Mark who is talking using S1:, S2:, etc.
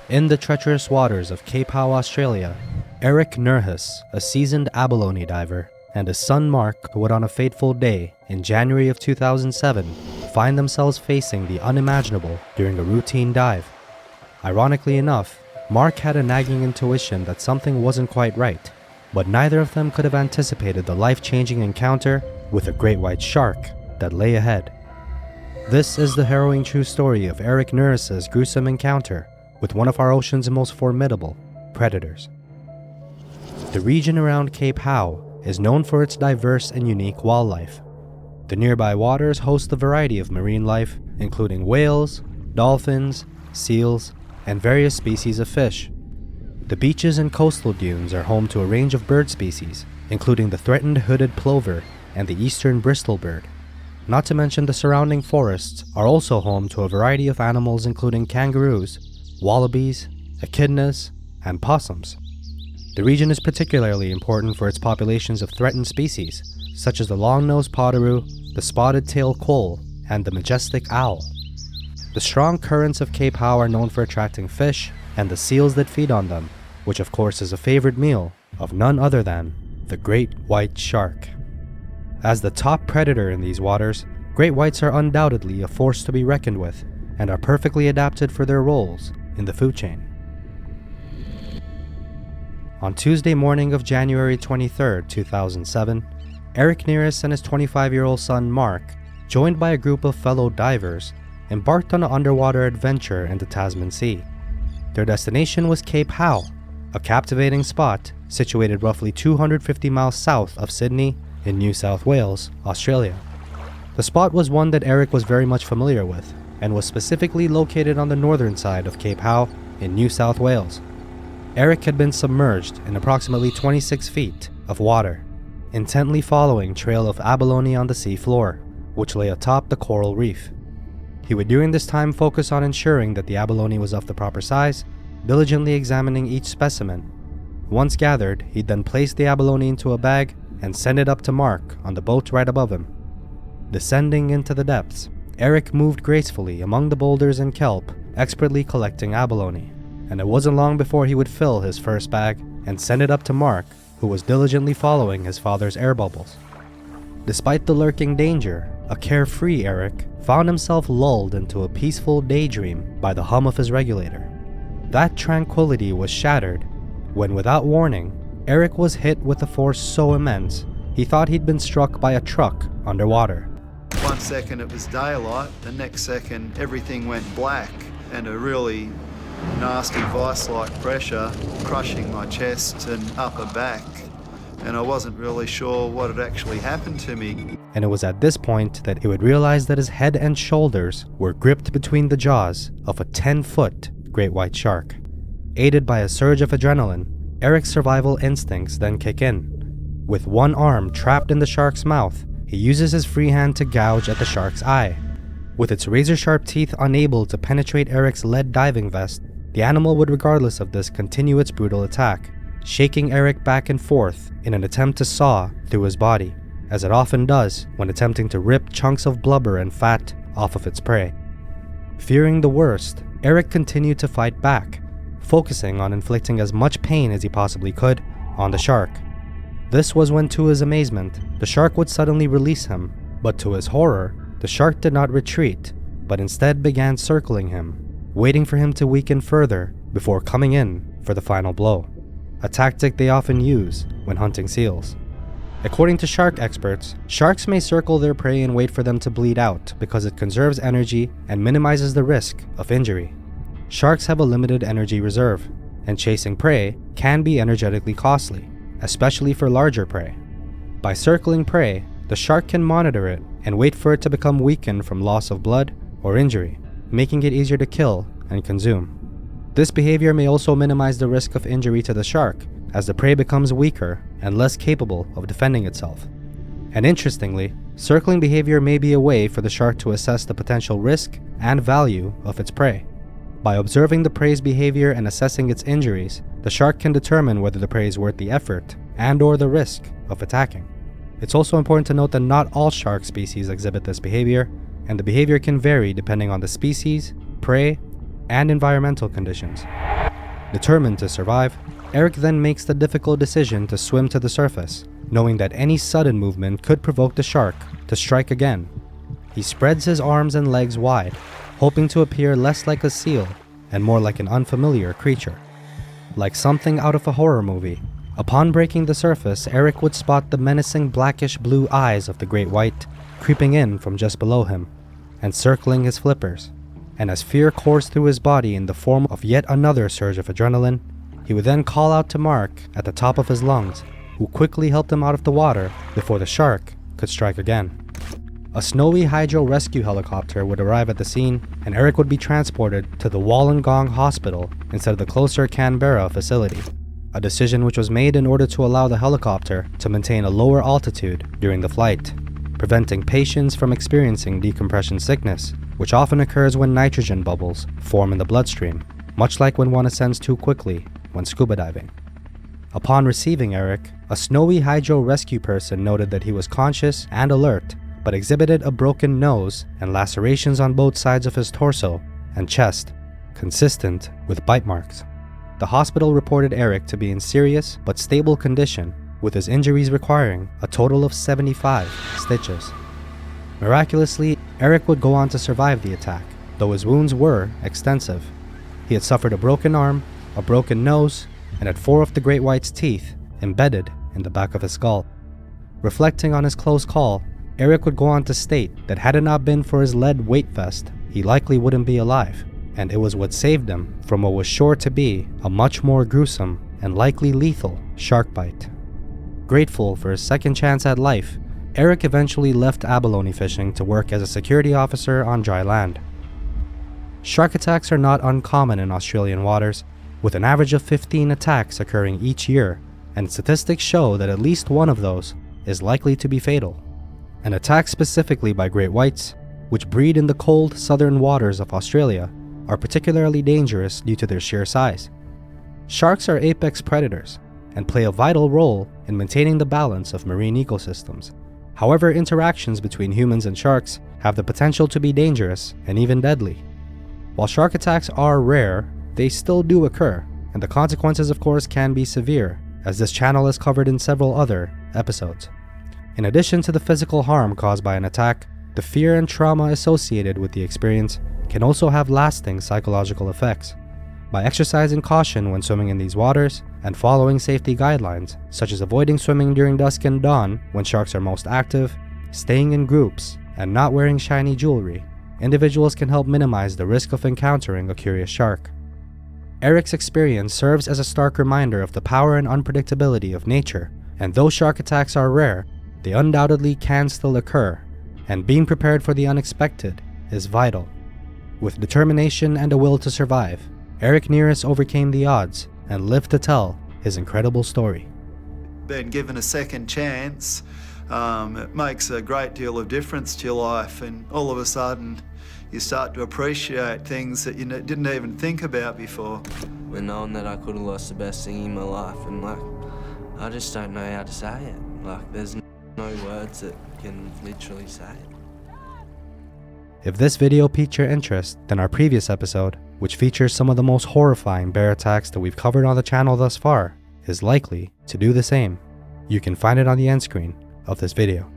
S1: In the treacherous waters of Cape Howe, Australia, Eric Nerhus, a seasoned abalone diver, and his son Mark would on a fateful day in January of 2007 find themselves facing the unimaginable during a routine dive. Ironically enough, Mark had a nagging intuition that something wasn't quite right, but neither of them could have anticipated the life-changing encounter with a great white shark that lay ahead. This is the harrowing true story of Eric Nerhus' gruesome encounter with one of our ocean's most formidable predators. The region around Cape Howe is known for its diverse and unique wildlife. The nearby waters host a variety of marine life, including whales, dolphins, seals, and various species of fish. The beaches and coastal dunes are home to a range of bird species, including the threatened hooded plover and the eastern bristlebird. Not to mention the surrounding forests are also home to a variety of animals including kangaroos, wallabies, echidnas, and possums. The region is particularly important for its populations of threatened species, such as the long-nosed potoroo, the spotted-tailed quoll, and the majestic owl. The strong currents of Cape Howe are known for attracting fish and the seals that feed on them, which of course is a favorite meal of none other than the great white shark. As the top predator in these waters, great whites are undoubtedly a force to be reckoned with and are perfectly adapted for their roles in the food chain. On Tuesday morning of January 23, 2007, Eric Nerhus and his 25-year-old son Mark, joined by a group of fellow divers, embarked on an underwater adventure in the Tasman Sea. Their destination was Cape Howe, a captivating spot situated roughly 250 miles south of Sydney in New South Wales, Australia. The spot was one that Eric was very much familiar with and was specifically located on the northern side of Cape Howe in New South Wales. Eric had been submerged in approximately 26 feet of water, intently following trail of abalone on the sea floor, which lay atop the coral reef. He would during this time focus on ensuring that the abalone was of the proper size, diligently examining each specimen. Once gathered, he'd then place the abalone into a bag and send it up to Mark on the boat right above him. Descending into the depths, Eric moved gracefully among the boulders and kelp, expertly collecting abalone, and it wasn't long before he would fill his first bag and send it up to Mark, who was diligently following his father's air bubbles. Despite the lurking danger, a carefree Eric found himself lulled into a peaceful daydream by the hum of his regulator. That tranquility was shattered when, without warning, Eric was hit with a force so immense he thought he'd been struck by a truck underwater.
S2: 1 second it was daylight, the next second everything went black and a really nasty vice-like pressure crushing my chest and upper back, and I wasn't really sure what had actually happened to me.
S1: And it was at this point that he would realize that his head and shoulders were gripped between the jaws of a 10-foot great white shark. Aided by a surge of adrenaline, Eric's survival instincts then kick in. With one arm trapped in the shark's mouth, he uses his free hand to gouge at the shark's eye. With its razor-sharp teeth unable to penetrate Eric's lead diving vest, the animal would regardless of this continue its brutal attack, shaking Eric back and forth in an attempt to saw through his body, as it often does when attempting to rip chunks of blubber and fat off of its prey. Fearing the worst, Eric continued to fight back, focusing on inflicting as much pain as he possibly could on the shark. This was when, to his amazement, the shark would suddenly release him, but to his horror, the shark did not retreat, but instead began circling him, waiting for him to weaken further before coming in for the final blow, a tactic they often use when hunting seals. According to shark experts, sharks may circle their prey and wait for them to bleed out because it conserves energy and minimizes the risk of injury. Sharks have a limited energy reserve, and chasing prey can be energetically costly, especially for larger prey. By circling prey, the shark can monitor it and wait for it to become weakened from loss of blood or injury, making it easier to kill and consume. This behavior may also minimize the risk of injury to the shark, as the prey becomes weaker and less capable of defending itself. And interestingly, circling behavior may be a way for the shark to assess the potential risk and value of its prey. By observing the prey's behavior and assessing its injuries, the shark can determine whether the prey is worth the effort and/or the risk of attacking. It's also important to note that not all shark species exhibit this behavior, and the behavior can vary depending on the species, prey, and environmental conditions. Determined to survive, Eric then makes the difficult decision to swim to the surface, knowing that any sudden movement could provoke the shark to strike again. He spreads his arms and legs wide, hoping to appear less like a seal and more like an unfamiliar creature. Like something out of a horror movie, upon breaking the surface, Eric would spot the menacing blackish blue eyes of the great white creeping in from just below him and circling his flippers. And as fear coursed through his body in the form of yet another surge of adrenaline, he would then call out to Mark at the top of his lungs, who quickly helped him out of the water before the shark could strike again. A snowy hydro rescue helicopter would arrive at the scene, and Eric would be transported to the Wollongong Hospital instead of the closer Canberra facility, a decision which was made in order to allow the helicopter to maintain a lower altitude during the flight, preventing patients from experiencing decompression sickness, which often occurs when nitrogen bubbles form in the bloodstream, much like when one ascends too quickly when scuba diving. Upon receiving Eric, a snowy hydro rescue person noted that he was conscious and alert, but exhibited a broken nose and lacerations on both sides of his torso and chest, consistent with bite marks. The hospital reported Eric to be in serious but stable condition, with his injuries requiring a total of 75 stitches. Miraculously, Eric would go on to survive the attack, though his wounds were extensive. He had suffered a broken arm, a broken nose, and had 4 of the great white's teeth embedded in the back of his skull. Reflecting on his close call, Eric would go on to state that had it not been for his lead weight vest, he likely wouldn't be alive, and it was what saved him from what was sure to be a much more gruesome and likely lethal shark bite. Grateful for his second chance at life, Eric eventually left abalone fishing to work as a security officer on dry land. Shark attacks are not uncommon in Australian waters, with an average of 15 attacks occurring each year, and statistics show that at least one of those is likely to be fatal. An attack specifically by great whites, which breed in the cold southern waters of Australia, are particularly dangerous due to their sheer size. Sharks are apex predators and play a vital role in maintaining the balance of marine ecosystems. However, interactions between humans and sharks have the potential to be dangerous and even deadly. While shark attacks are rare, they still do occur, and the consequences of course can be severe, as this channel has covered in several other episodes. In addition to the physical harm caused by an attack, the fear and trauma associated with the experience can also have lasting psychological effects. By exercising caution when swimming in these waters and following safety guidelines, such as avoiding swimming during dusk and dawn when sharks are most active, staying in groups, and not wearing shiny jewelry, individuals can help minimize the risk of encountering a curious shark. Eric's experience serves as a stark reminder of the power and unpredictability of nature, and though shark attacks are rare, they undoubtedly can still occur, and being prepared for the unexpected is vital. With determination and a will to survive, Eric Nerhus overcame the odds and lived to tell his incredible story.
S2: Being given a second chance, it makes a great deal of difference to your life, and all of a sudden you start to appreciate things that you didn't even think about before.
S3: When knowing that I could have lost the best thing in my life, and I just don't know how to say it. There's no words that can literally say it.
S1: If this video piqued your interest, then our previous episode, which features some of the most horrifying bear attacks that we've covered on the channel thus far, is likely to do the same. You can find it on the end screen of this video.